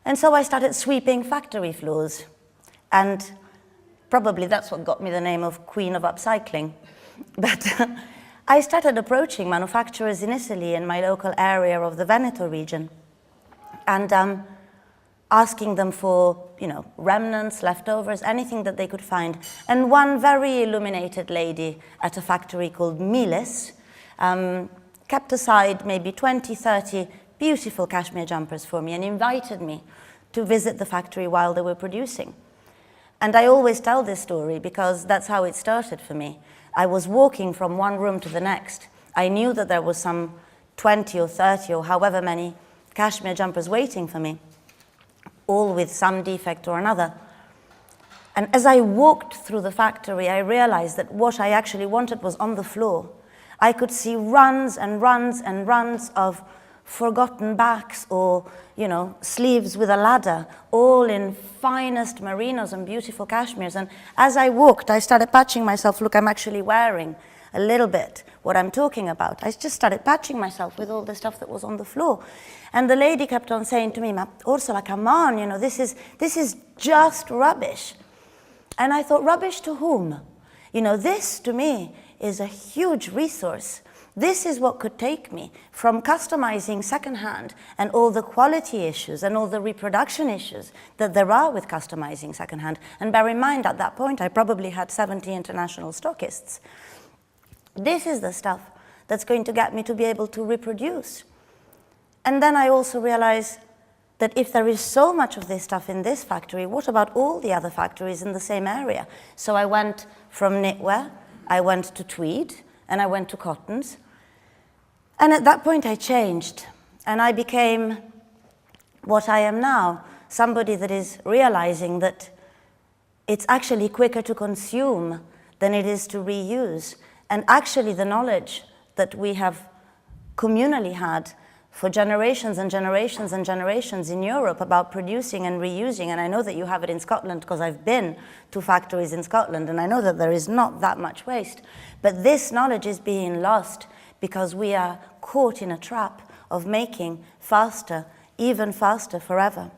And so I started sweeping factory floors. And probably that's what got me the name of Queen of Upcycling. But I started approaching manufacturers in Italy in my local area of the Veneto region and asking them for, remnants, leftovers, anything that they could find. And one very illuminated lady at a factory called Miles kept aside maybe 20, 30 beautiful cashmere jumpers for me and invited me to visit the factory while they were producing. And I always tell this story because that's how it started for me. I was walking from one room to the next. I knew that there was some 20 or 30 or however many cashmere jumpers waiting for me, all with some defect or another. And as I walked through the factory, I realized that what I actually wanted was on the floor. I could see runs and runs and runs of forgotten backs or, sleeves with a ladder, all in finest merinos and beautiful cashmeres. And as I walked, I started patching myself. Look, I'm actually wearing a little bit what I'm talking about. I just started patching myself with all the stuff that was on the floor. And the lady kept on saying to me, Orsola, come on, this is just rubbish. And I thought, rubbish to whom? This to me is a huge resource. This is what could take me from customizing secondhand and all the quality issues and all the reproduction issues that there are with customizing secondhand. And bear in mind, at that point, I probably had 70 international stockists. This is the stuff that's going to get me to be able to reproduce. And then I also realized that if there is so much of this stuff in this factory, what about all the other factories in the same area? So I went from knitwear, I went to tweed, and I went to cottons. And at that point I changed, and I became what I am now, somebody that is realizing that it's actually quicker to consume than it is to reuse. And actually the knowledge that we have communally had for generations and generations and generations in Europe about producing and reusing, and I know that you have it in Scotland because I've been to factories in Scotland and I know that there is not that much waste, but this knowledge is being lost because we are caught in a trap of making faster, even faster forever.